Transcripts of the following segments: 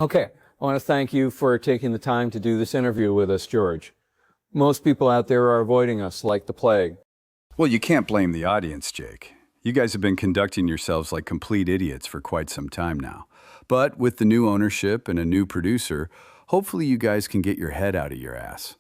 Okay, I want to thank you for taking the time to do this interview with us, George. Most people out there are avoiding us like the plague. Well, you can't blame the audience, Jake. You guys have been conducting yourselves like complete idiots for quite some time now. But with the new ownership and a new producer, hopefully you guys can get your head out of your ass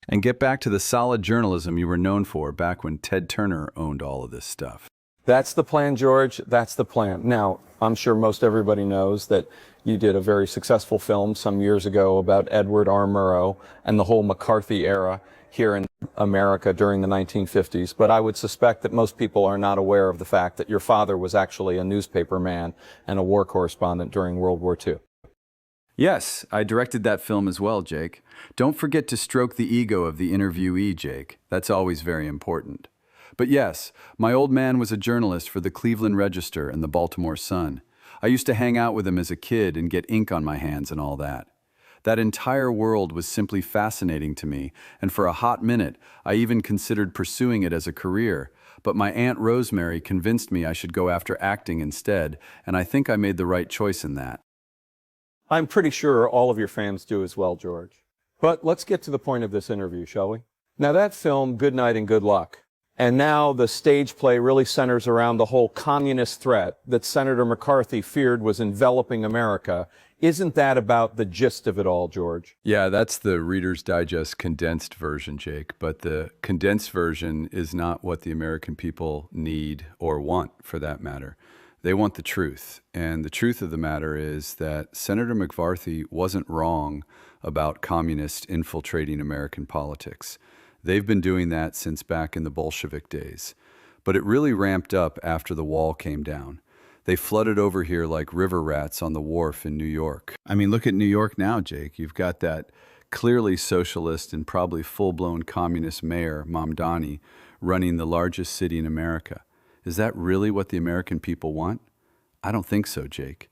and get back to the solid journalism you were known for back when Ted Turner owned all of this stuff. That's the plan, George. That's the plan. Now, I'm sure most everybody knows that you did a very successful film some years ago about Edward R. Murrow and the whole McCarthy era here in America during the 1950s. But I would suspect that most people are not aware of the fact that your father was actually a newspaper man and a war correspondent during World War II. Yes, I directed that film as well, Jake. Don't forget to stroke the ego of the interviewee, Jake. That's always very important. But yes, my old man was a journalist for the Cleveland Register and the Baltimore Sun. I used to hang out with him as a kid and get ink on my hands and all that. That entire world was simply fascinating to me, and for a hot minute, I even considered pursuing it as a career. But my Aunt Rosemary convinced me I should go after acting instead, and I think I made the right choice in that. I'm pretty sure all of your fans do as well, George. But let's get to the point of this interview, shall we? Now that film, Good Night and Good Luck, and now the stage play really centers around the whole communist threat that Senator McCarthy feared was enveloping America. Isn't that about the gist of it all, George? Yeah, that's the Reader's Digest condensed version, Jake. But the condensed version is not what the American people need or want, for that matter. They want the truth. And the truth of the matter is that Senator McCarthy wasn't wrong about communists infiltrating American politics. They've been doing that since back in the Bolshevik days. But it really ramped up after the wall came down. They flooded over here like river rats on the wharf in New York. I mean, look at New York now, Jake. You've got that clearly socialist and probably full-blown communist mayor, Mamdani, running the largest city in America. Is that really what the American people want? I don't think so, Jake.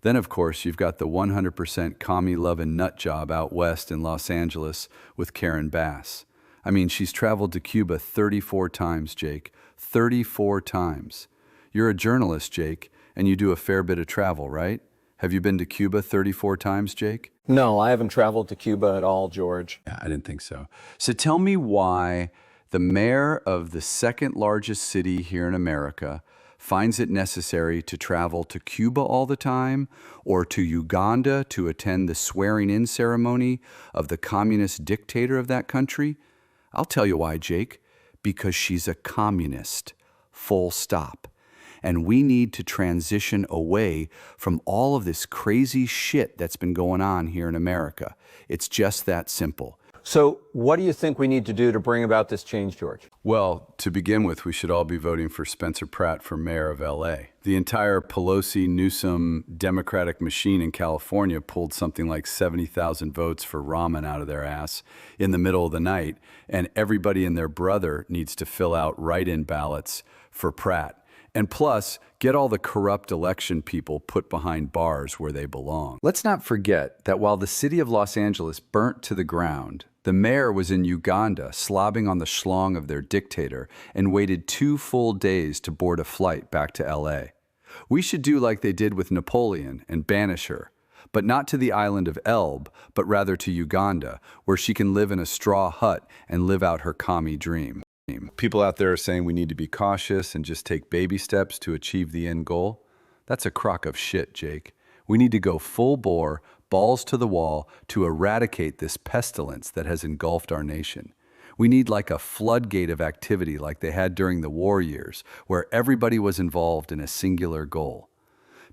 Then, of course, you've got the 100% commie-loving nut job out west in Los Angeles with Karen Bass. I mean, she's traveled to Cuba 34 times, Jake. 34 times. You're a journalist, Jake, and you do a fair bit of travel, right? Have you been to Cuba 34 times, Jake? No, I haven't traveled to Cuba at all, George. Yeah, I didn't think so. So tell me why the mayor of the second largest city here in America finds it necessary to travel to Cuba all the time or to Uganda to attend the swearing-in ceremony of the communist dictator of that country. I'll tell you why, Jake. Because she's a communist. Full stop. And we need to transition away from all of this crazy shit that's been going on here in America. It's just that simple. So what do you think we need to do to bring about this change, George? Well, to begin with, we should all be voting for Spencer Pratt for mayor of LA. The entire Pelosi-Newsom Democratic machine in California pulled something like 70,000 votes for ramen out of their ass in the middle of the night, and everybody and their brother needs to fill out write-in ballots for Pratt. And plus, get all the corrupt election people put behind bars where they belong. Let's not forget that while the city of Los Angeles burnt to the ground, the mayor was in Uganda slobbing on the schlong of their dictator and waited 2 full days to board a flight back to LA. We should do like they did with Napoleon and banish her, but not to the island of Elbe, but rather to Uganda, where she can live in a straw hut and live out her commie dream. People out there are saying we need to be cautious and just take baby steps to achieve the end goal. That's a crock of shit, Jake. We need to go full bore, balls to the wall, to eradicate this pestilence that has engulfed our nation. We need like a floodgate of activity like they had during the war years, where everybody was involved in a singular goal.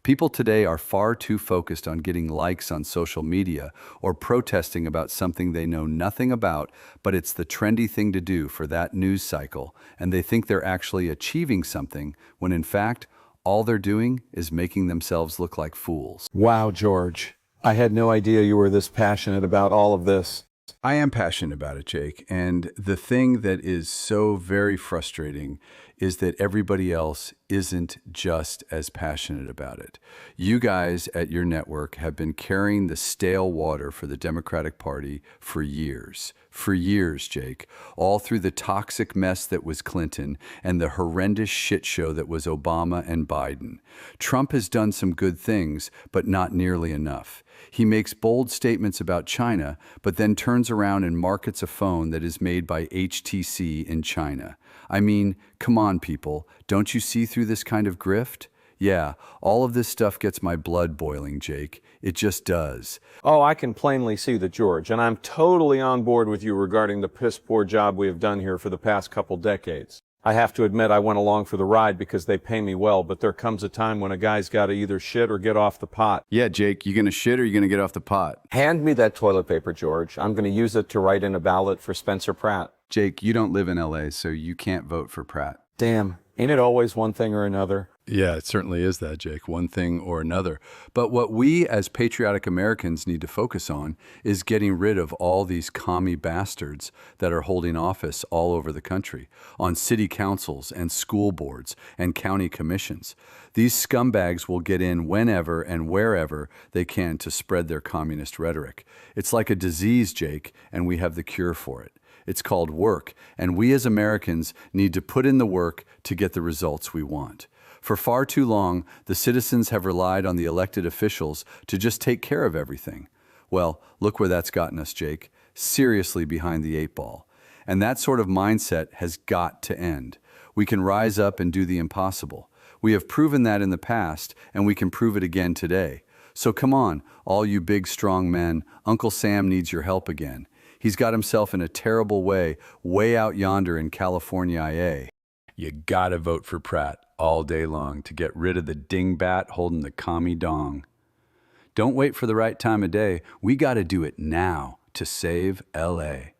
People today are far too focused on getting likes on social media or protesting about something they know nothing about, but it's the trendy thing to do for that news cycle, and they think they're actually achieving something when in fact, all they're doing is making themselves look like fools. Wow, George. I had no idea you were this passionate about all of this. I am passionate about it, Jake, and the thing that is so very frustrating is that everybody else isn't just as passionate about it. You guys at your network have been carrying the stale water for the Democratic Party for years. For years, Jake. All through the toxic mess that was Clinton and the horrendous shit show that was Obama and Biden. Trump has done some good things, but not nearly enough. He makes bold statements about China, but then turns around and markets a phone that is made by HTC in China. I mean, come on, people. Don't you see through this kind of grift? Yeah, all of this stuff gets my blood boiling, Jake. It just does. Oh, I can plainly see that, George, and I'm totally on board with you regarding the piss-poor job we have done here for the past couple decades. I have to admit I went along for the ride because they pay me well, but there comes a time when a guy's got to either shit or get off the pot. Yeah, Jake, you gonna shit or you gonna get off the pot? Hand me that toilet paper, George. I'm going to use it to write in a ballot for Spencer Pratt. Jake, you don't live in LA, so you can't vote for Pratt. Damn, ain't it always one thing or another? Yeah, it certainly is that, Jake, one thing or another. But what we as patriotic Americans need to focus on is getting rid of all these commie bastards that are holding office all over the country, on city councils and school boards and county commissions. These scumbags will get in whenever and wherever they can to spread their communist rhetoric. It's like a disease, Jake, and we have the cure for it. It's called work, and we as Americans need to put in the work to get the results we want. For far too long, the citizens have relied on the elected officials to just take care of everything. Well, look where that's gotten us, Jake. Seriously behind the eight ball. And that sort of mindset has got to end. We can rise up and do the impossible. We have proven that in the past, and we can prove it again today. So come on, all you big, strong men, Uncle Sam needs your help again. He's got himself in a terrible way out yonder in California, IA. You gotta vote for Pratt all day long to get rid of the dingbat holding the commie dong. Don't wait for the right time of day. We gotta do it now to save LA.